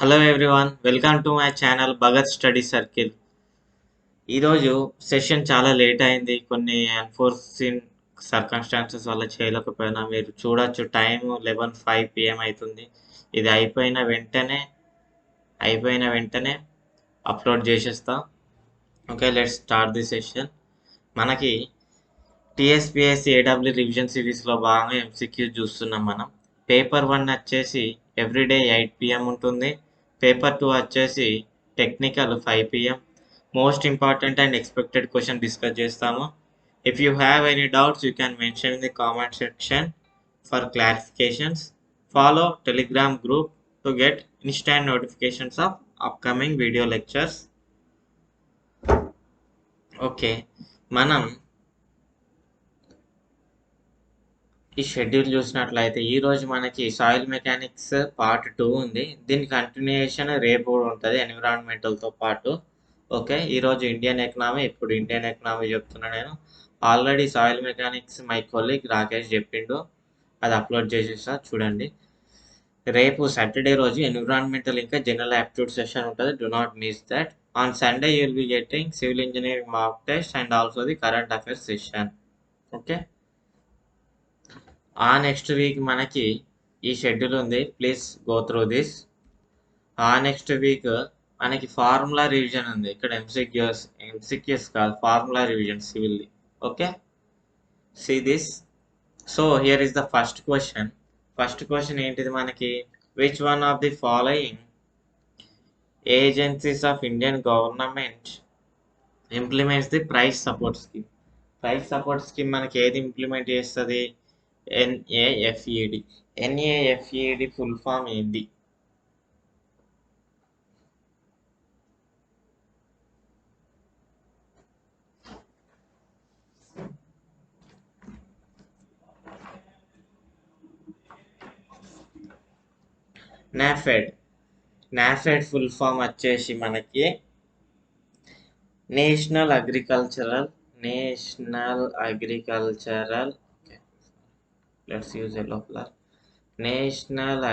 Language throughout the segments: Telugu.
Hello everyone, welcome to my channel Bhagat study circle. ఈరోజు సెషన్ చాలా లేట్ అయింది. కొన్ని అన్ఫోర్సిన్ సర్కమ్స్టాన్సెస్ వల్ల చేయలేకపోయినా. మీరు చూడొచ్చు, టైం 11:05 PM అవుతుంది. ఇది అయిపోయిన వెంటనే అప్లోడ్ చేసేస్తా. Okay, let's start the session. మనకి టీఎస్పీఎస్సీ ఏడబ్ల్యూ రివిజన్ సిరీస్లో భాగంగా ఎంసీక్యూ చూస్తున్నాం. మనం పేపర్ 1 వచ్చేసి ఎవ్రీడే 8 PM ఉంటుంది. పేపర్ 2 వచ్చేసి technical 5 PM. Most important and expected question discuss చేస్తాము. If you have any doubts you can mention in the comment section for clarifications. Follow Telegram group to get instant notifications of upcoming video lectures. Okay, మనం ఈ షెడ్యూల్ చూసినట్లయితే ఈరోజు మనకి సాయిల్ మెకానిక్స్ పార్ట్ 2 ఉంది. దీని కంటిన్యూషన్ రేపు కూడా ఉంటుంది ఎన్విరాన్మెంటల్తో పాటు. ఓకే, ఈరోజు ఇండియన్ ఎకనామీ. ఇప్పుడు ఇండియన్ ఎకనామీ చెప్తున్నా నేను. Already soil mechanics my colleague Rakesh చెప్పిండు, అది అప్లోడ్ చేసేసా చూడండి. రేపు సాటర్డే రోజు ఎన్విరాన్మెంటల్ ఇంకా జనరల్ యాప్టిట్యూడ్ సెషన్ ఉంటుంది. Do not miss that. On Sunday you will be getting civil engineering mark test and also the current affairs session. Okay, ఆ నెక్స్ట్ వీక్ మనకి ఈ షెడ్యూల్ ఉంది. Please go through this. ఆ నెక్స్ట్ వీక్ మనకి ఫార్ములా రివిజన్ ఉంది. ఇక్కడ ఎంసీక్యూస్ కాదు, formula revision civil. Okay, see this. So here is the first question. First question ఏంటిది మనకి? Which one of the following agencies of Indian government implements the price support scheme? Price support scheme మనకి ఏది ఇంప్లిమెంట్ చేస్తుంది? ఎన్ఏఎఫ్ఈడి. ఎన్ఏఎఫ్ఈడి ఫుల్ ఫామ్ ఏంటి? నాఫెడ్ ఫుల్ ఫామ్ వచ్చేసి మనకి National Agricultural let's use yellow colour. National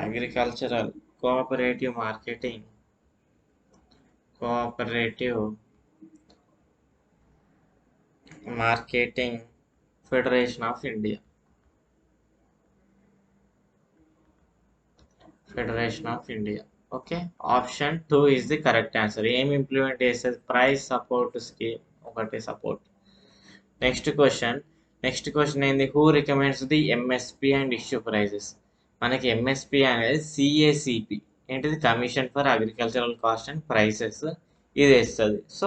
Agricultural Cooperative Marketing Federation of India. Okay, option 2 is the correct answer. ఏం ఇంప్లిమెంట్ చేస్తుంది? ప్రైస్ సపోర్ట్ స్కీమ్ ఒకటి సపోర్ట్. నెక్స్ట్ క్వశ్చన్ ఏంది? Who recommends the MSP and issue prices? మనకి ఎంఎస్పి అనేది సిఏసిపి, ఏంటిది? Commission for Agricultural Cost and Prices, ఇది వేస్తుంది. So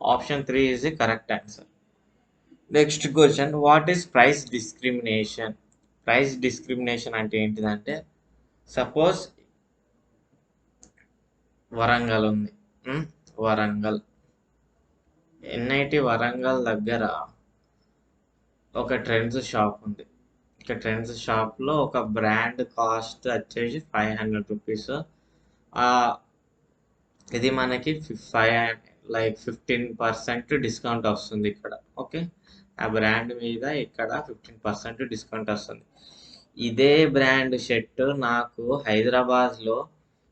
option 3 is the correct answer. Next question, what is price discrimination? Price discrimination అంటే ఏంటిదంటే, సపోజ్ వరంగల్ ఉంది. ఎన్ఐటి వరంగల్ దగ్గర ఒక ట్రెండ్స్ షాప్ ఉంది. ఇక ట్రెండ్స్ షాప్లో ఒక బ్రాండ్ కాస్ట్ వచ్చేసి 500 రూపీస్. ఇది మనకి 15% డిస్కౌంట్ వస్తుంది ఇక్కడ. ఓకే, ఆ బ్రాండ్ మీద ఇక్కడ 15% డిస్కౌంట్ వస్తుంది. ఇదే బ్రాండ్ షర్ట్ నాకు హైదరాబాద్లో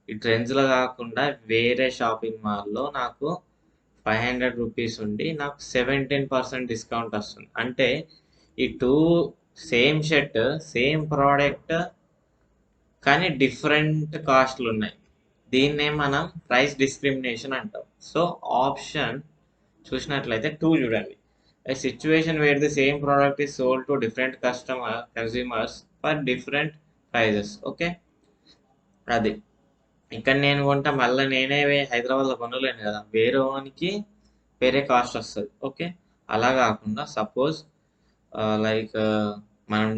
ఈ ట్రెండ్స్లో కాకుండా వేరే షాపింగ్ మాల్లో నాకు 500 రూపీస్ ఉండి నాకు 17% డిస్కౌంట్ వస్తుంది. అంటే ఈ సేమ్ షర్ట్, సేమ్ ప్రోడక్ట్, కానీ డిఫరెంట్ కాస్ట్లు ఉన్నాయి. దీన్నే మనం ప్రైస్ డిస్క్రిమినేషన్ అంటాం. సో ఆప్షన్ చూసినట్లయితే 2 చూడండి. A situation where the same product is sold to different consumers for different prices. Okay, అది ఇక్కడ నేను కొంటా, మళ్ళీ నేనే హైదరాబాద్లో కొనలేను కదా, వేరేవానికి వేరే కాస్ట్ వస్తుంది. ఓకే, అలా కాకుండా సపోజ్ లైక్ మనం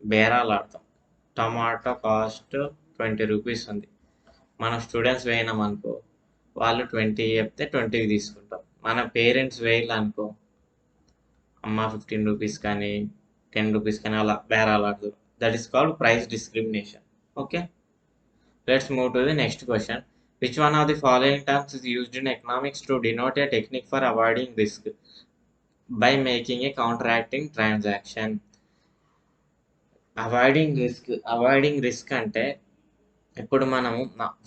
బేరాలు ఆడతాం. టమాటో కాస్ట్ 20 రూపీస్ ఉంది. మన స్టూడెంట్స్ వేయినాం అనుకో, వాళ్ళు 20 చెప్తే 20కి తీసుకుంటాం. మన పేరెంట్స్ వేయాలనుకో, అమ్మ 15 రూపీస్ కానీ 10 రూపీస్ కానీ అలా బేరాలు ఆడతారు. That is called price discrimination. Okay, let's move to the next question. Which one of the following terms is used in economics to denote a technique for avoiding risk by making a counteracting transaction? Avoiding risk అంటే ఇప్పుడు మనం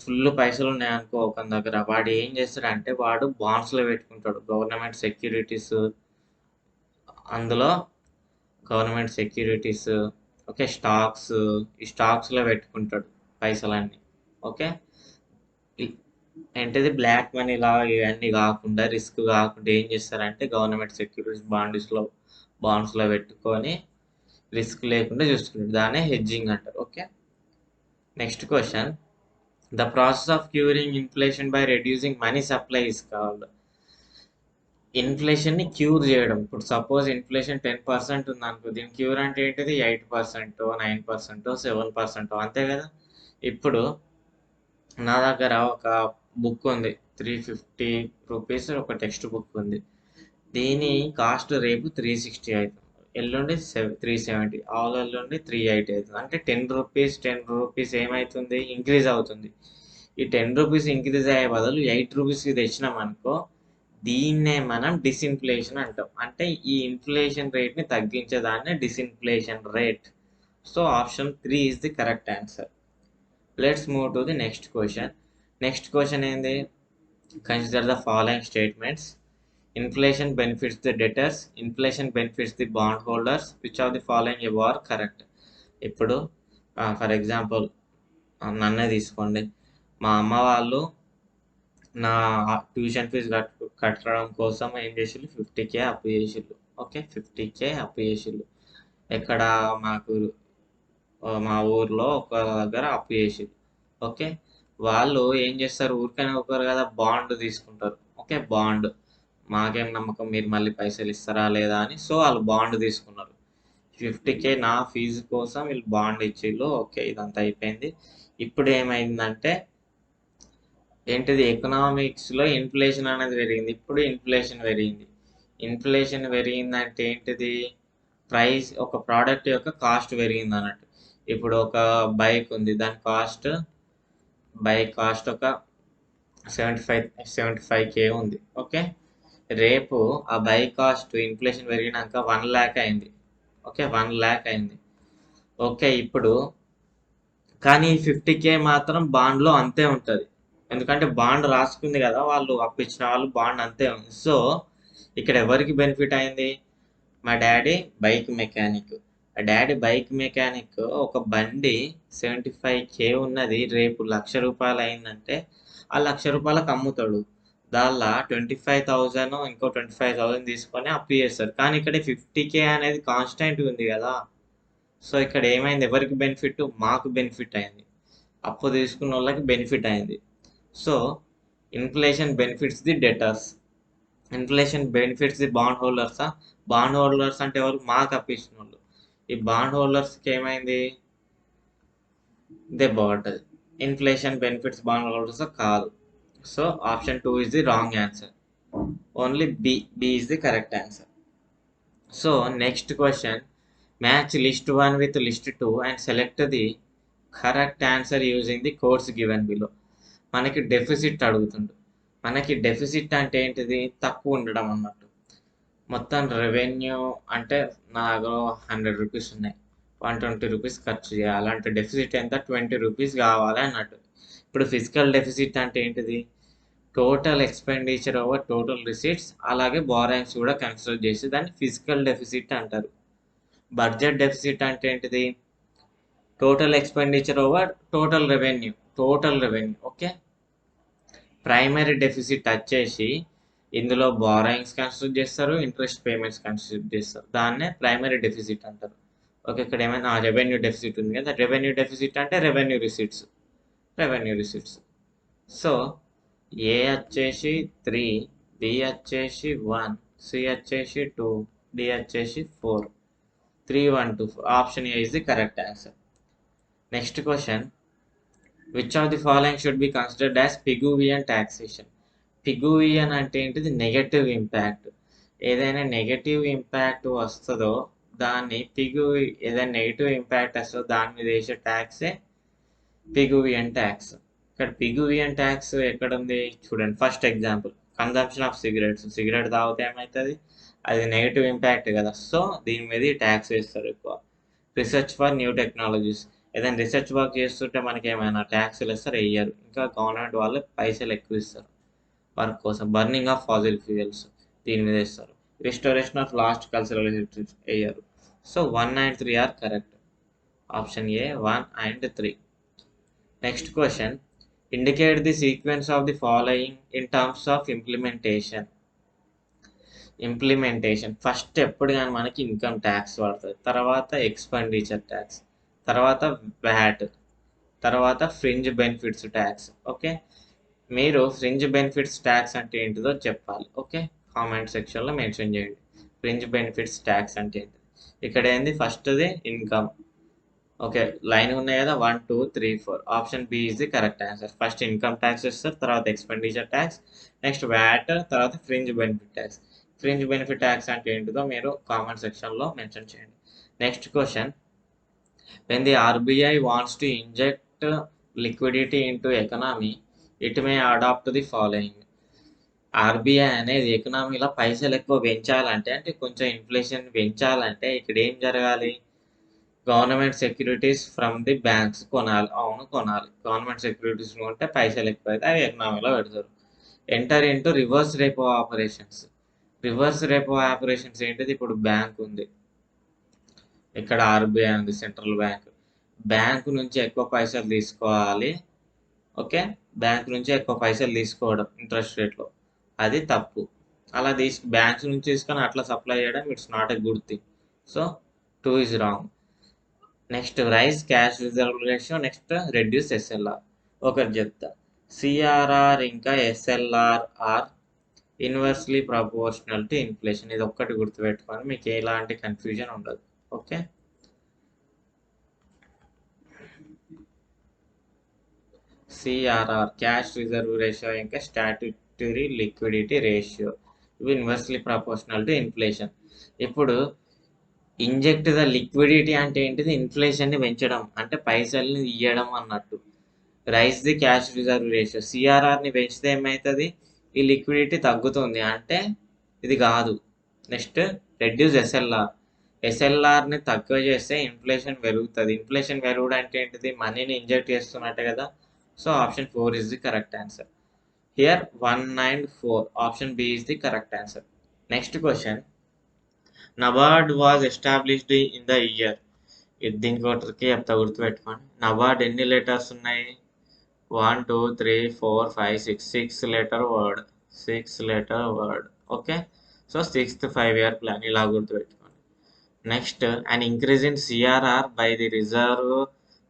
ఫుల్ పైసలు ఉన్నాయనుకో ఒక దగ్గర, వాడు ఏం చేస్తాడంటే వాడు బాండ్స్లో పెట్టుకుంటాడు. గవర్నమెంట్ సెక్యూరిటీస్, అందులో గవర్నమెంట్ సెక్యూరిటీస్, ఓకే, స్టాక్స్, ఈ స్టాక్స్లో పెట్టుకుంటాడు పైసలన్నీ. ఓకే, ఏంటిది బ్లాక్ మనీ లా ఇవన్నీ కాకుండా, రిస్క్ కాకుండా ఏం చేస్తారంటే గవర్నమెంట్ సెక్యూరిటీస్ బాండ్స్లో పెట్టుకొని రిస్క్ లేకుండా చూసుకుంటాడు. దాన్నే హెడ్జింగ్ అంటారు. Okay, next question. The process of curing inflation by reducing money supply is called. ఇన్ఫ్లేషన్ని క్యూర్ చేయడం. ఇప్పుడు సపోజ్ ఇన్ఫ్లేషన్ 10% ఉంది అనుకో, దీని క్యూర్ అంటే ఏంటిది? 8%, 9%, 7%, అంతే కదా. ఇప్పుడు నా దగ్గర ఒక బుక్ ఉంది, 350 రూపీస్ ఒక టెక్స్ట్ బుక్ ఉంది. దీని కాస్ట్ రేపు 360 అవుతుంది, ఎల్లుండి 370, ఆల్ ఎల్లుండి 380 అవుతుంది. అంటే 10 రూపీస్ ఏమవుతుంది? ఇంక్రీజ్ అవుతుంది. ఈ 10 రూపీస్ ఇంక్రీజ్ అయ్యే బదులు 8 రూపీస్కి తెచ్చినాం అనుకో, దీన్నే మనం డిస్ఇన్ఫ్లేషన్ అంటాం. అంటే ఈ ఇన్ఫ్లేషన్ రేట్ని తగ్గించేదాన్ని disinflation rate. So option 3 is the correct answer. Let's move to the next question. Next question ఏంది? Consider the following statements. Inflation benefits the debtors, inflation benefits the bond holders, which of the following above are correct. ఇప్పుడు ఫర్ ఎగ్జాంపుల్ నన్నే తీసుకోండి. మా అమ్మ వాళ్ళు నా ట్యూషన్ ఫీజు కట్టడం కోసం ఏం చేసిళ్ళు? 50K అప్పు చేసిళ్ళు. ఓకే, 50K అప్పు చేసిళ్ళు. ఎక్కడ? మా ఊర్లో ఒక దగ్గర అప్పు చేసిళ్ళు. ఓకే, వాళ్ళు ఏం చేస్తారు? ఊరికనే ఒకరు కదా, బాండ్ తీసుకుంటారు. Okay, bond. మాకేం నమ్మకం మీరు మళ్ళీ పైసలు ఇస్తారా లేదా అని. సో వాళ్ళు బాండ్ తీసుకున్నారు. 50K నా ఫీజు కోసం వీళ్ళు బాండ్ ఇచ్చిళ్ళు. ఓకే, ఇదంతా అయిపోయింది. ఇప్పుడు ఏమైందంటే ఏంటిది? ఎకనామిక్స్లో ఇన్ఫ్లేషన్ అనేది పెరిగింది. ఇప్పుడు ఇన్ఫ్లేషన్ పెరిగింది. ఇన్ఫ్లేషన్ పెరిగిందంటే ఏంటిది? ప్రైస్, ఒక ప్రోడక్ట్ యొక్క కాస్ట్ పెరిగింది అన్నట్టు. ఇప్పుడు ఒక బైక్ ఉంది, దాని బైక్ కాస్ట్ ఒక 75K ఉంది. ఓకే, రేపు ఆ బైక్ కాస్ట్ ఇన్ఫ్లేషన్ పెరిగినాక 1 lakh అయింది. ఓకే, 1 lakh అయింది. ఓకే, ఇప్పుడు కానీ 50K మాత్రం బాండ్లో అంతే ఉంటుంది. ఎందుకంటే బాండ్ రాసుకుంది కదా, వాళ్ళు అప్పించిన వాళ్ళు బాండ్ అంతే ఉంది. సో ఇక్కడ ఎవరికి బెనిఫిట్ అయింది? మా daddy bike mechanic. Bike mechanic ఒక బండి 75K ఉన్నది రేపు ₹1,00,000 అయిందంటే ఆ ₹1,00,000 అమ్ముతాడు. దానిలో 25,000 ఇంకో 25,000 తీసుకొని అప్పు చేస్తాడు. కానీ ఇక్కడ 50K అనేది కాన్స్టెంట్ ఉంది కదా. సో ఇక్కడ ఏమైంది? ఎవరికి బెనిఫిట్? మాకు బెనిఫిట్ అయింది. అప్పు తీసుకున్న వాళ్ళకి బెనిఫిట్ అయింది. So inflation benefits the debtors, inflation benefits the bond హోల్డర్సా? బాండ్ హోల్డర్స్ అంటే ఎవరు? మాకు అప్పించిన వాళ్ళు. ఈ బాండ్ హోల్డర్స్కి ఏమైంది? They bought. Inflation benefits bond holders కాదు. So option 2 is the wrong answer. Only B is the correct answer. So next question. Match list 1 with list 2 and select the correct answer using the codes given below. మనకి డెఫిసిట్ అడుగుతుండు. మనకి డెఫిసిట్ అంటే ఏంటిది? తక్కువ ఉండడం అన్నట్టు. మొత్తం రెవెన్యూ అంటే నా దగ్గర 100 రూపీస్ ఉన్నాయి, 120 రూపీస్ ఖర్చు చేయాలి. అలాంటి డెఫిసిట్ ఎంత? 20 రూపీస్ కావాలి అన్నట్టు. ఇప్పుడు ఫిజికల్ డెఫిసిట్ అంటే ఏంటిది? Total expenditure over total receipts, అలాగే బారోయింగ్స్ కూడా కన్సిడర్ చేసి దాన్ని ఫిజికల్ డెఫిసిట్ అంటారు. బడ్జెట్ డెఫిసిట్ అంటే ఏంటిది? Total expenditure over total revenue. Okay, primary deficit వచ్చేసి ఇందులో బారోయింగ్స్ కన్సిడర్ చేస్తారు, ఇంట్రెస్ట్ పేమెంట్స్ కన్సిడర్ చేస్తారు. దాన్నే ప్రైమరీ డెఫిసిట్ అంటారు. ఓకే, ఇక్కడ ఏమైనా రెవెన్యూ డెఫిసిట్ ఉంది కదా, రెవెన్యూ డెఫిసిట్ అంటే రెవెన్యూ రిసీట్స్. సో ఏ వచ్చేసి 3, బి వచ్చేసి 1, సి వచ్చేసి 2, డి వచ్చేసి 4. 3, 1, 2, 4. Option A is the correct answer. Next question. Which of the following should be considered as Pigouvian taxation? Pigouvian అంటే ఏంటిది? Negative impact. ఏదైనా నెగటివ్ ఇంపాక్ట్ వస్తుందో దాన్ని ఏదైనా నెగటివ్ ఇంపాక్ట్ వస్తుందో దాని మీద వేసే ట్యాక్సే పిగ్యూవియన్ ట్యాక్స్. ఇక్కడ పిగ్యూవియన్ ట్యాక్స్ ఎక్కడ ఉంది చూడండి. First example, consumption of cigarette తాగితే ఏమవుతుంది? అది నెగటివ్ ఇంపాక్ట్ కదా. సో దీని మీద ట్యాక్స్ వేస్తారు ఎక్కువ. Research for new technologies. ఏదైనా రీసెర్చ్ వర్క్ చేస్తుంటే మనకి ఏమైనా ట్యాక్స్లు ఇస్తారు, వేయరు. ఇంకా గవర్నమెంట్ వాళ్ళు పైసలు ఎక్కువ ఇస్తారు వర్క్ కోసం. బర్నింగ్ ఆఫ్ ఫాజిల్ ఫ్యూయల్స్ దీని మీద ఇస్తారు. Restoration of lost cultural heritage వేయరు. So 1 and 3 are correct. Option A 1 and 3. Next question, indicate the sequence of the following in terms of implementation. First ఎప్పుడు కానీ మనకి ఇన్కమ్ ట్యాక్స్ పడుతుంది, తర్వాత ఎక్స్పెండిచర్ ట్యాక్స్, తర్వాత వ్యాట్, తర్వాత ఫ్రింజ్ బెనిఫిట్స్ ట్యాక్స్. ఓకే, మీరు ఫ్రింజ్ బెనిఫిట్స్ ట్యాక్స్ అంటే ఏంటిదో చెప్పాలి. ఓకే, కామెంట్ సెక్షన్లో మెన్షన్ చేయండి. ఫ్రింజ్ బెనిఫిట్స్ ట్యాక్స్ అంటే ఏంటి. ఇక్కడ ఏంది, ఫస్ట్ది ఇన్కమ్. ఓకే, లైన్ ఉన్నాయి కదా, 1 2 3 4. Option B is the correct answer. First income tax ఇస్తారు, తర్వాత ఎక్స్పెండిచర్ ట్యాక్స్, నెక్స్ట్ వ్యాట్, తర్వాత fringe benefit tax. Fringe benefit tax అంటే ఏంటిదో మీరు కామెంట్ సెక్షన్లో మెన్షన్ చేయండి. Next question, when the RBI wants to inject liquidity into economy, it may adopt the following. RBI అనేది ఎకనామీలో పైసలు ఎక్కువ పెంచాలంటే, అంటే కొంచెం ఇన్ఫ్లేషన్ పెంచాలంటే ఇక్కడ ఏం జరగాలి, government securities from the banks కొనాలి. అవును, కొనాలి. గవర్నమెంట్ సెక్యూరిటీస్ కొంటే పైసలు ఎక్కువ అయితే అవి ఎకనామీలో పెడతారు. Enter into reverse repo operations. Reverse repo operations ఏంటిది, ఇప్పుడు బ్యాంక్ ఉంది, ఇక్కడ ఆర్బీఐ ఉంది, సెంట్రల్ బ్యాంక్. బ్యాంక్ నుంచి ఎక్కువ పైసలు తీసుకోవాలి. ఓకే, బ్యాంక్ నుంచి ఎక్కువ పైసలు తీసుకోవడం ఇంట్రెస్ట్ రేట్లో, అది తప్పు. అలా బ్యాంక్స్ నుంచి తీసుకొని అట్లా సప్లై చేయడం, it's not a good thing. So 2 is wrong. Next raise cash reserve ratio, next reduce SLR. ఒకటి చెప్తా, సిఆర్ఆర్ ఇంకా SLR are inversely proportional to inflation. ఇది ఒక్కటి గుర్తుపెట్టుకొని మీకు ఎలాంటి కన్ఫ్యూజన్ ఉండదు. Okay, CRR cash reserve ratio ఇంకా స్టాట్యూటరీ లిక్విడిటీ రేషియో, ఇవి ఇన్వర్స్లీ ప్రపోర్షనల్ టు ఇన్ఫ్లేషన్. ఇప్పుడు ఇంజెక్ట్ ద లిక్విడిటీ అంటే ఏంటిది, ఇన్ఫ్లేషన్ని పెంచడం, అంటే పైసల్ని ఇయ్యడం అన్నట్టు. Raise the cash reserve ratio, సిఆర్ఆర్ని పెంచితే ఏమవుతుంది, ఈ లిక్విడిటీ తగ్గుతుంది, అంటే ఇది కాదు. నెక్స్ట్ రెడ్యూస్ ఎస్ఎల్ఆర్, ఎస్ఎల్ఆర్ని తక్కువ చేస్తే ఇన్ఫ్లేషన్ పెరుగుతుంది. ఇన్ఫ్లేషన్ పెరుగుడు అంటే ఏంటిది, మనీని ఇంజెక్ట్ చేస్తున్నట్టే కదా. So option 4 is the correct answer. Here 1 and 4, option B is the correct answer. Next question, NABARD was established in the year. దీనికి ఒకటికి చెప్తా, గుర్తుపెట్టుకోండి. నబార్డ్ ఎన్ని లెటర్స్ ఉన్నాయి, 1 2 3 4 5 6, 6-letter word, 6-letter word. Okay, so 6th 5-year plan, ఇలా గుర్తుపెట్టుకోండి. Next, and increase in CRR by the Reserve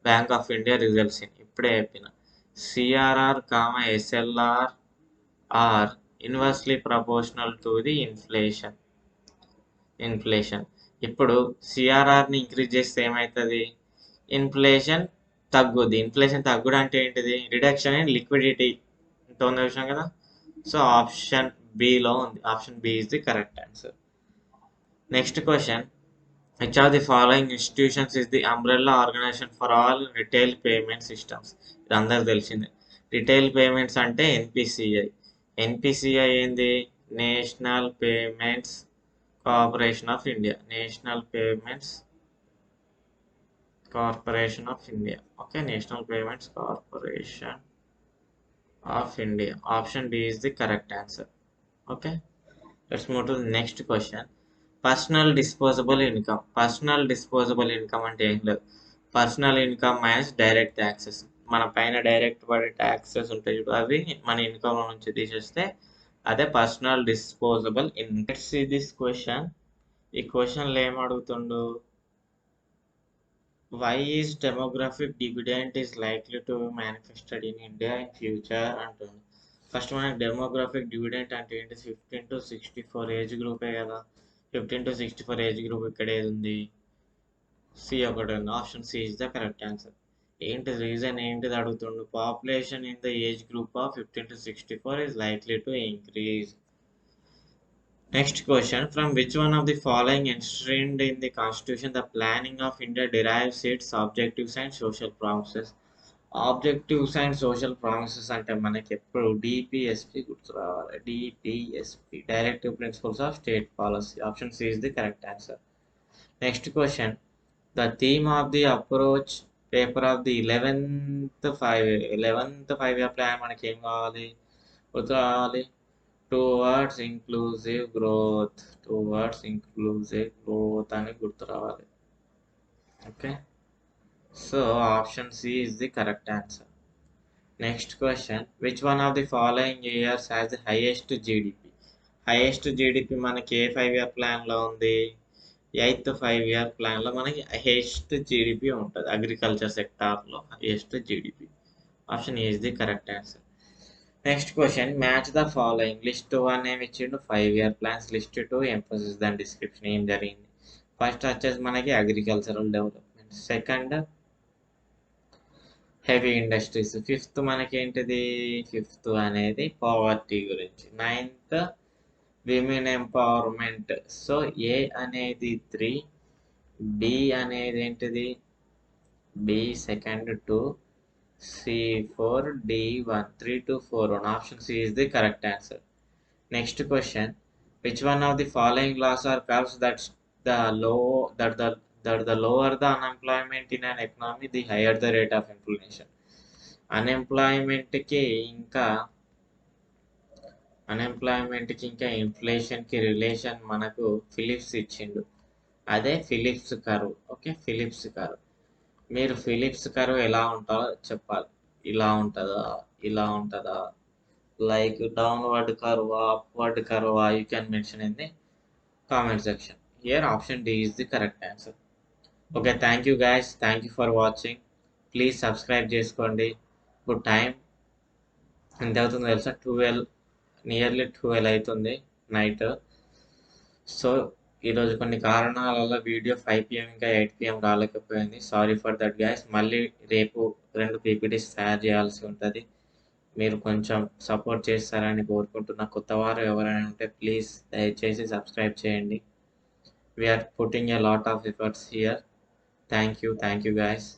Bank of India results in. ఇప్పుడే చెప్పిన CRR SLR are inversely proportional to the inflation. ఇప్పుడు సిఆర్ఆర్ని ఇంక్రీజ్ చేస్తే ఏమవుతుంది, ఇన్ఫ్లేషన్ తగ్గుద్ది. ఇన్ఫ్లేషన్ తగ్గుడు అంటే ఏంటిది, రిడక్షన్ ఇన్ లిక్విడిటీ. ఇంత ఉంది విషయం కదా. సో ఆప్షన్ బిలో ఉంది, option B is the correct answer. Next question, which of the following institutions is the umbrella organisation for all retail payment systems. ఇది అందరికి తెలిసిందే. రిటైల్ పేమెంట్స్ అంటే ఎన్పిసిఐ. ఎన్పిసిఐ ఏంది, National Payments Corporation of India. National Payments Corporation of India. Okay, National Payments Corporation of India. Option D is the correct answer. Okay, let's move to the next question. Personal disposable income. Personal disposable income అంటే ఏం లేదు, personal income minus direct taxes. మన పైన డైరెక్ట్ పడే ట్యాక్సెస్ ఉంటాయి చూడు, అవి మన ఇన్కమ్ నుంచి తీసేస్తే అదే personal disposable income. Let's see this question. ఈ క్వశ్చన్లో ఏం అడుగుతుండు, why is demographic dividend is likely to be manifested in India in future అంటుంది. ఫస్ట్ మనకి డెమోగ్రాఫిక్ డివిడెంట్ అంటే ఏంటి, 15 to 64 ఏజ్ గ్రూపే కదా. 15 to 64 ఏజ్ గ్రూప్ ఇక్కడ ఏది ఉంది, సి ఒకటి ఉంది. Option C is the correct answer. ఏంటి రీజన్ ఏంటిది అడుగుతుండు, population in the age group of 15 to 64 is likely to increase. Next question, from which one of the following enshrined in the Constitution the planning of India derives its objectives and social promises? Objectives and social promises అంటే మనకి ఎప్పుడు డిపిఎస్పి గుర్తు రావాలి. DPSP, directive principles of state policy. Option C is the correct answer. Next question, The theme of the approach paper of the 11th 5-year plan మనకి ఏం కావాలి? గుర్తు కావాలి. టువర్డ్స్ ఇంక్లూజివ్ గ్రోత్ అని గుర్తు రావాలి. Okay, so option C is the correct answer. Next question, which one of the following years has the highest GDP? Highest GDP మనకి ఏ 5-year ప్లాన్లో ఉంది? 8th 5-year ప్లాన్లో మనకి హైయెస్ట్ జీడిపి ఉంటుంది. అగ్రికల్చర్ సెక్టార్లో highest GDP. Option is the correct answer. Next question, match the following. List 1 ఏమి ఇచ్చిండు? 5-year plans. లిస్ట్ 2 ఎంఫసిస్ దాని డిస్క్రిప్షన్ ఏం జరిగింది? ఫస్ట్ వచ్చేసి మనకి agricultural development, second heavy industries, fifth మనకి ఏంటిది? ఫిఫ్త్ అనేది పావర్టీ గురించి, నైన్త్ విమెన్ ఎంపవర్మెంట్. సో ఏ అనేది 3, బి అనేది ఏంటిది? B second 2, C 4, D 1. 3 to 4 1. Option C is the correct answer. Next question, which one of the following laws or curves that the lower the unemployment in an economy, the higher the rate of inflation. అన్ఎంప్లాయ్మెంట్కి ఇంకా ఇన్ఫ్లేషన్కి రిలేషన్ మనకు ఫిలిప్స్ ఇచ్చిండు. అదే Phillips curve. Okay, Phillips curve. మీరు ఫిలిప్స్ కర్వ్ ఎలా ఉంటుందో చెప్పాలి. ఇలా ఉంటుందా, లైక్ డౌన్వర్డ్ కర్వా, అప్వర్డ్ కర్వా? You can mention in the comment section. Here option D is the correct answer. Okay, thank you guys, thank you for watching. Please subscribe చేసుకోండి. ఇప్పుడు టైం ఎంత అవుతుందో తెలుసా? నియర్లీ 12 అవుతుంది నైట్. సో ఈరోజు కొన్ని కారణాల వల్ల వీడియో 5 PM ఇంకా 8 PM రాలేకపోయింది. Sorry for that guys. మళ్ళీ రేపు 2 PPTs తయారు చేయాల్సి ఉంటుంది. మీరు కొంచెం సపోర్ట్ చేస్తారని కోరుకుంటున్నా. కొత్త వారు ఎవరైనా ఉంటే ప్లీజ్ దయచేసి సబ్స్క్రైబ్ చేయండి. We're putting a lot of efforts here. Thank you guys.